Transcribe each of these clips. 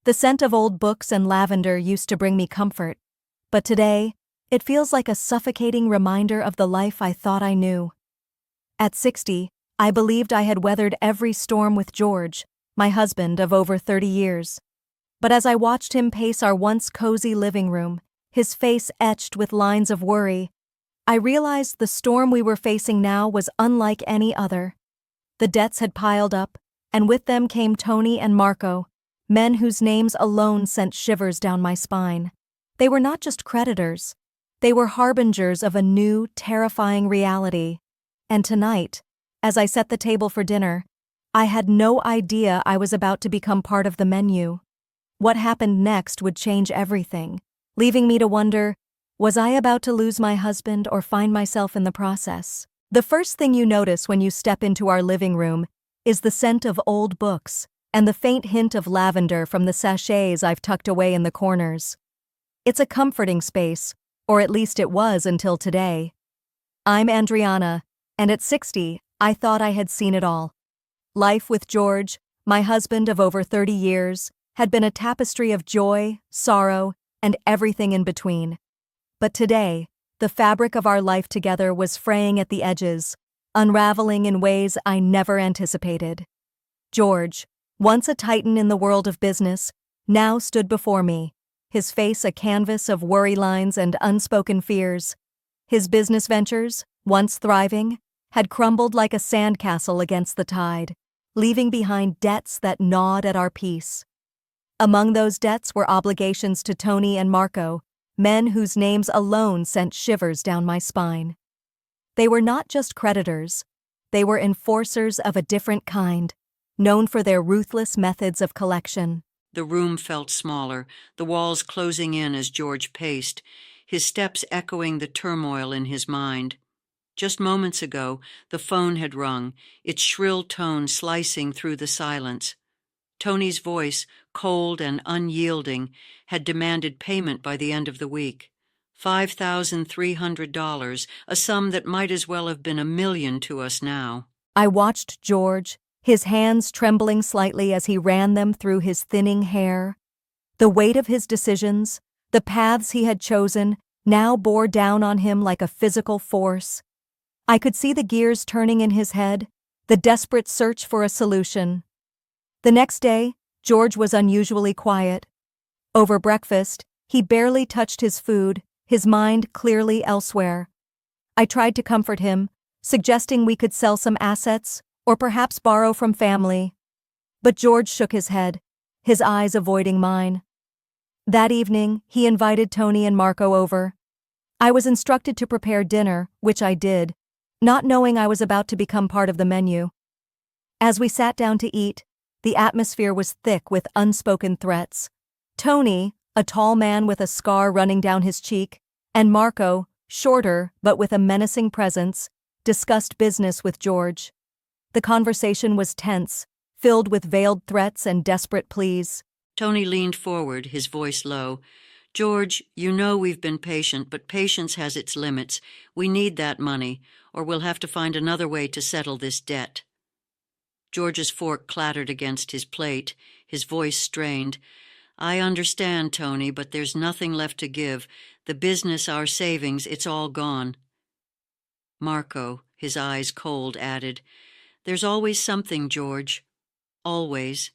The scent of old books and lavender used to bring me comfort, but today, it feels like a suffocating reminder of the life I thought I knew. At 60, I believed I had weathered every storm with George, my husband of over 30 years. But as I watched him pace our once cozy living room, his face etched with lines of worry, I realized the storm we were facing now was unlike any other. The debts had piled up, and with them came Tony and Marco, men whose names alone sent shivers down my spine. They were not just creditors. They were harbingers of a new, terrifying reality. And tonight, as I set the table for dinner, I had no idea I was about to become part of the menu. What happened next would change everything, leaving me to wonder, was I about to lose my husband or find myself in the process? The first thing you notice when you step into our living room is the scent of old books and the faint hint of lavender from the sachets I've tucked away in the corners. It's a comforting space, or at least it was until today. I'm Andriana, and at 60, I thought I had seen it all. Life with George, my husband of over 30 years, had been a tapestry of joy, sorrow, and everything in between. But today, the fabric of our life together was fraying at the edges, unraveling in ways I never anticipated. George, once a titan in the world of business, now stood before me, his face a canvas of worry lines and unspoken fears. His business ventures, once thriving, had crumbled like a sandcastle against the tide, leaving behind debts that gnawed at our peace. Among those debts were obligations to Tony and Marco, men whose names alone sent shivers down my spine. They were not just creditors, they were enforcers of a different kind, known for their ruthless methods of collection. The room felt smaller, the walls closing in as George paced, his steps echoing the turmoil in his mind. Just moments ago, the phone had rung, its shrill tone slicing through the silence. Tony's voice, cold and unyielding, had demanded payment by the end of the week. $5,300, a sum that might as well have been $1 million to us now. I watched George, his hands trembling slightly as he ran them through his thinning hair. The weight of his decisions, the paths he had chosen, now bore down on him like a physical force. I could see the gears turning in his head, the desperate search for a solution. The next day, George was unusually quiet. Over breakfast, he barely touched his food, his mind clearly elsewhere. I tried to comfort him, suggesting we could sell some assets, or perhaps borrow from family. But George shook his head, his eyes avoiding mine. That evening, he invited Tony and Marco over. I was instructed to prepare dinner, which I did, not knowing I was about to become part of the menu. As we sat down to eat, the atmosphere was thick with unspoken threats. Tony, a tall man with a scar running down his cheek, and Marco, shorter but with a menacing presence, discussed business with George. The conversation was tense, filled with veiled threats and desperate pleas. Tony leaned forward, his voice low. "George, you know we've been patient, but patience has its limits. We need that money, or we'll have to find another way to settle this debt." George's fork clattered against his plate, his voice strained. "I understand, Tony, but there's nothing left to give. The business, our savings, it's all gone." Marco, his eyes cold, added, "There's always something, George. Always.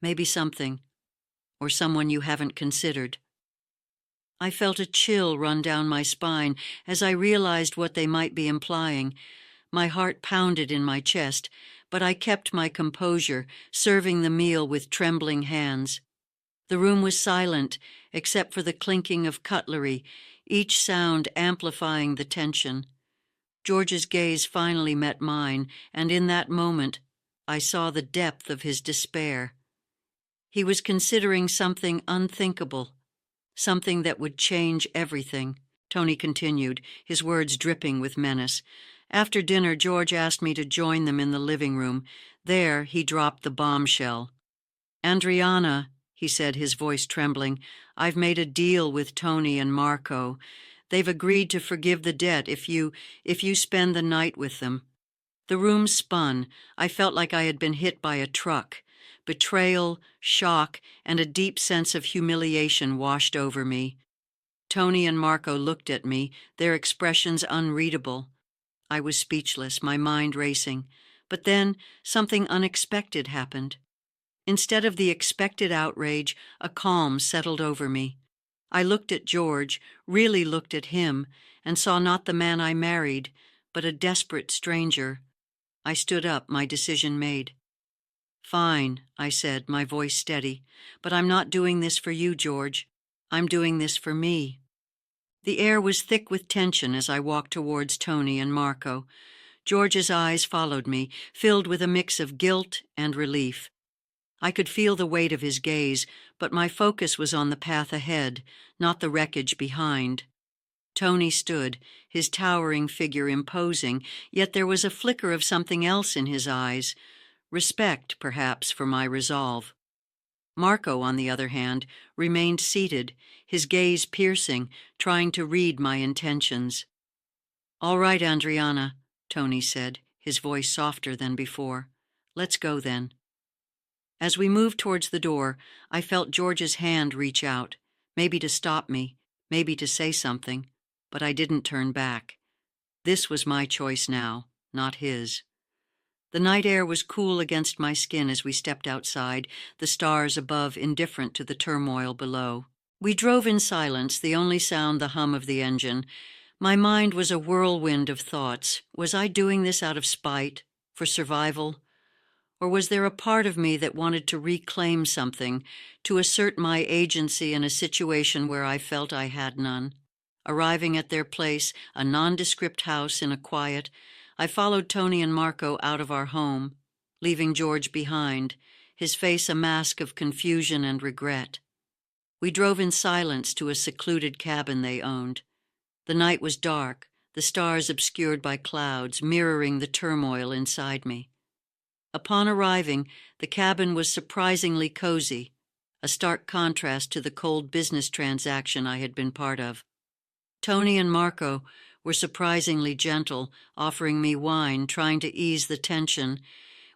Maybe something. Or someone you haven't considered." I felt a chill run down my spine as I realized what they might be implying. My heart pounded in my chest, but I kept my composure, serving the meal with trembling hands. The room was silent, except for the clinking of cutlery, each sound amplifying the tension. George's gaze finally met mine, and in that moment, I saw the depth of his despair. He was considering something unthinkable, something that would change everything. Tony continued, his words dripping with menace. After dinner, George asked me to join them in the living room. There, he dropped the bombshell. "Andriana," he said, his voice trembling, "I've made a deal with Tony and Marco. They've agreed to forgive the debt if you spend the night with them." The room spun. I felt like I had been hit by a truck. Betrayal, shock, and a deep sense of humiliation washed over me. Tony and Marco looked at me, their expressions unreadable. I was speechless, my mind racing. But then something unexpected happened. Instead of the expected outrage, a calm settled over me. I looked at George, really looked at him, and saw not the man I married, but a desperate stranger. I stood up, my decision made. "Fine," I said, my voice steady, "but I'm not doing this for you, George. I'm doing this for me." The air was thick with tension as I walked towards Tony and Marco. George's eyes followed me, filled with a mix of guilt and relief. I could feel the weight of his gaze, but my focus was on the path ahead, not the wreckage behind. Tony stood, his towering figure imposing, yet there was a flicker of something else in his eyes, respect, perhaps, for my resolve. Marco, on the other hand, remained seated, his gaze piercing, trying to read my intentions. "All right, Andriana," Tony said, his voice softer than before. "Let's go, then." As we moved towards the door, I felt George's hand reach out, maybe to stop me, maybe to say something, but I didn't turn back. This was my choice now, not his. The night air was cool against my skin as we stepped outside, the stars above indifferent to the turmoil below. We drove in silence, the only sound the hum of the engine. My mind was a whirlwind of thoughts. Was I doing this out of spite, for survival? Or was there a part of me that wanted to reclaim something, to assert my agency in a situation where I felt I had none? Arriving at their place, a nondescript house in a quiet, I followed Tony and Marco out of our home, leaving George behind, his face a mask of confusion and regret. We drove in silence to a secluded cabin they owned. The night was dark, the stars obscured by clouds, mirroring the turmoil inside me. Upon arriving, the cabin was surprisingly cozy, a stark contrast to the cold business transaction I had been part of. Tony and Marco were surprisingly gentle, offering me wine, trying to ease the tension.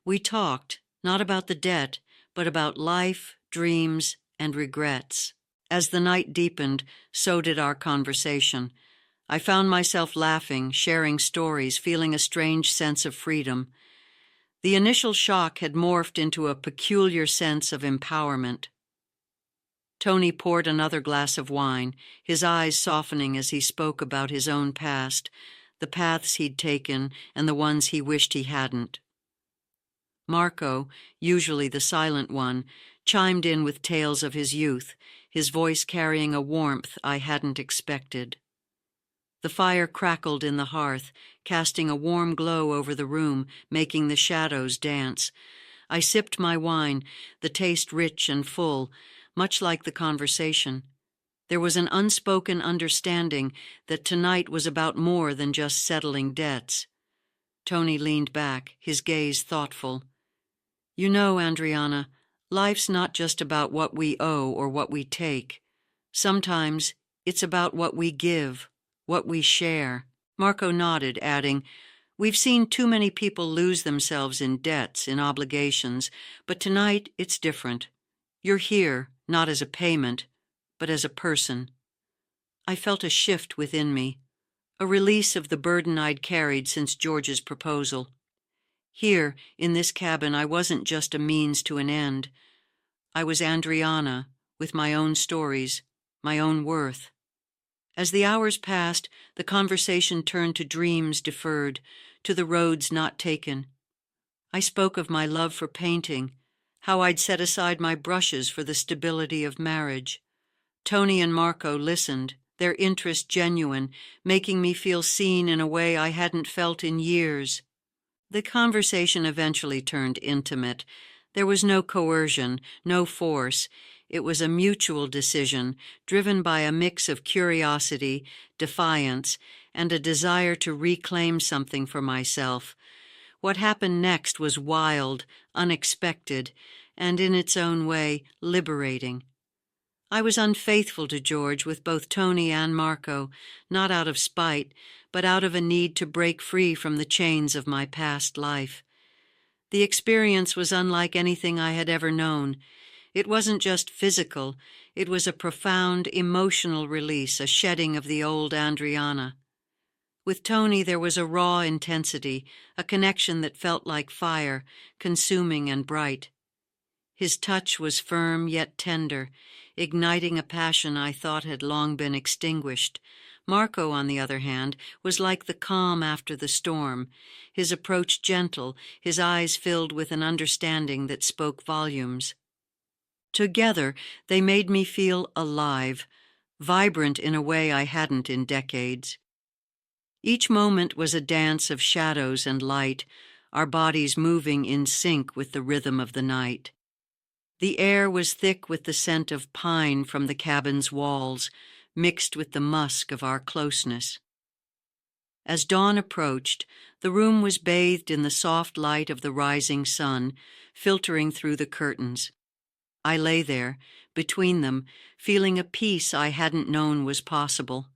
We talked, not about the debt, but about life, dreams, and regrets. As the night deepened, so did our conversation. I found myself laughing, sharing stories, feeling a strange sense of freedom. The initial shock had morphed into a peculiar sense of empowerment. Tony poured another glass of wine, his eyes softening as he spoke about his own past, the paths he'd taken and the ones he wished he hadn't. Marco, usually the silent one, chimed in with tales of his youth, his voice carrying a warmth I hadn't expected. The fire crackled in the hearth, casting a warm glow over the room, making the shadows dance. I sipped my wine, the taste rich and full, much like the conversation. There was an unspoken understanding that tonight was about more than just settling debts. Tony leaned back, his gaze thoughtful. "You know, Andriana, life's not just about what we owe or what we take. Sometimes it's about what we give, what we share." Marco nodded, adding, "We've seen too many people lose themselves in debts, in obligations, but tonight it's different. You're here, not as a payment, but as a person." I felt a shift within me, a release of the burden I'd carried since George's proposal. Here, in this cabin, I wasn't just a means to an end. I was Andriana, with my own stories, my own worth. As the hours passed, the conversation turned to dreams deferred, to the roads not taken. I spoke of my love for painting, how I'd set aside my brushes for the stability of marriage. Tony and Marco listened, their interest genuine, making me feel seen in a way I hadn't felt in years. The conversation eventually turned intimate. There was no coercion, no force. It was a mutual decision, driven by a mix of curiosity, defiance, and a desire to reclaim something for myself. What happened next was wild, unexpected, and in its own way, liberating. I was unfaithful to George with both Tony and Marco, not out of spite, but out of a need to break free from the chains of my past life. The experience was unlike anything I had ever known. It wasn't just physical, it was a profound emotional release, a shedding of the old Andriana. With Tony, there was a raw intensity, a connection that felt like fire, consuming and bright. His touch was firm yet tender, igniting a passion I thought had long been extinguished. Marco, on the other hand, was like the calm after the storm, his approach gentle, his eyes filled with an understanding that spoke volumes. Together, they made me feel alive, vibrant in a way I hadn't in decades. Each moment was a dance of shadows and light, our bodies moving in sync with the rhythm of the night. The air was thick with the scent of pine from the cabin's walls, mixed with the musk of our closeness. As dawn approached, the room was bathed in the soft light of the rising sun, filtering through the curtains. I lay there, between them, feeling a peace I hadn't known was possible.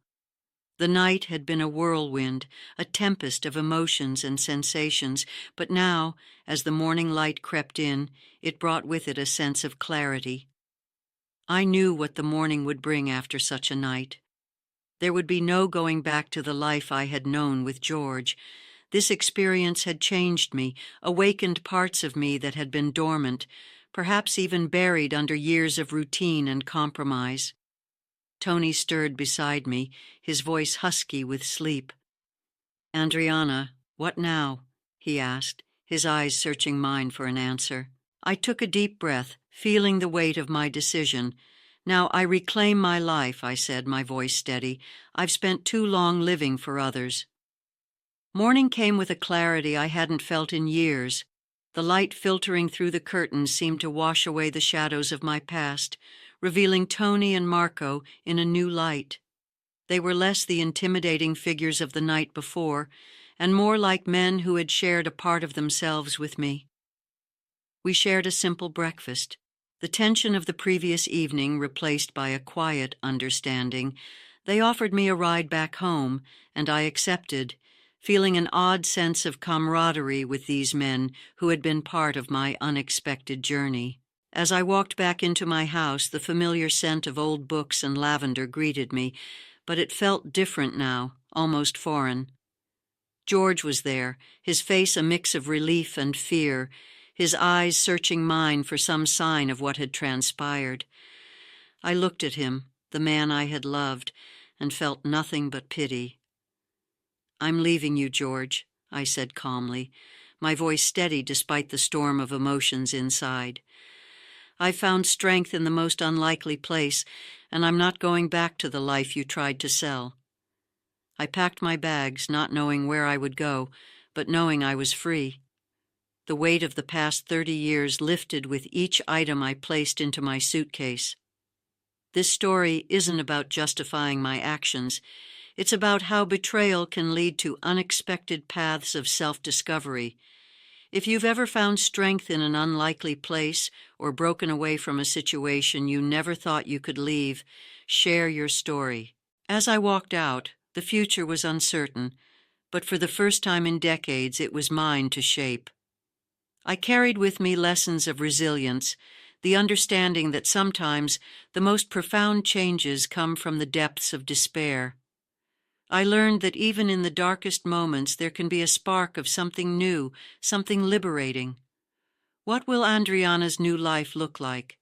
The night had been a whirlwind, a tempest of emotions and sensations, but now, as the morning light crept in, it brought with it a sense of clarity. I knew what the morning would bring after such a night. There would be no going back to the life I had known with George. This experience had changed me, awakened parts of me that had been dormant, perhaps even buried under years of routine and compromise. Tony stirred beside me, his voice husky with sleep. "Andriana, what now?" he asked, his eyes searching mine for an answer. I took a deep breath, feeling the weight of my decision. "Now I reclaim my life," I said, my voice steady. "I've spent too long living for others." Morning came with a clarity I hadn't felt in years. The light filtering through the curtains seemed to wash away the shadows of my past, revealing Tony and Marco in a new light. They were less the intimidating figures of the night before, and more like men who had shared a part of themselves with me. We shared a simple breakfast, the tension of the previous evening replaced by a quiet understanding. They offered me a ride back home, and I accepted, feeling an odd sense of camaraderie with these men who had been part of my unexpected journey. As I walked back into my house, the familiar scent of old books and lavender greeted me, but it felt different now, almost foreign. George was there, his face a mix of relief and fear, his eyes searching mine for some sign of what had transpired. I looked at him, the man I had loved, and felt nothing but pity. "I'm leaving you, George," I said calmly, my voice steady despite the storm of emotions inside. "I've found strength in the most unlikely place, and I'm not going back to the life you tried to sell." I packed my bags, not knowing where I would go, but knowing I was free. The weight of the past 30 years lifted with each item I placed into my suitcase. This story isn't about justifying my actions. It's about how betrayal can lead to unexpected paths of self-discovery. If you've ever found strength in an unlikely place or broken away from a situation you never thought you could leave, share your story. As I walked out, the future was uncertain, but for the first time in decades it was mine to shape. I carried with me lessons of resilience, the understanding that sometimes the most profound changes come from the depths of despair. I learned that even in the darkest moments there can be a spark of something new, something liberating. What will Andriana's new life look like?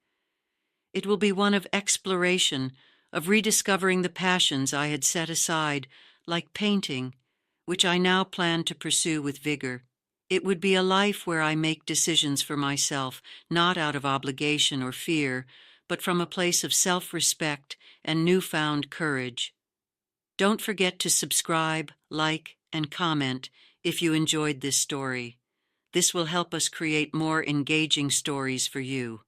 It will be one of exploration, of rediscovering the passions I had set aside, like painting, which I now plan to pursue with vigor. It would be a life where I make decisions for myself, not out of obligation or fear, but from a place of self-respect and newfound courage. Don't forget to subscribe, like, and comment if you enjoyed this story. This will help us create more engaging stories for you.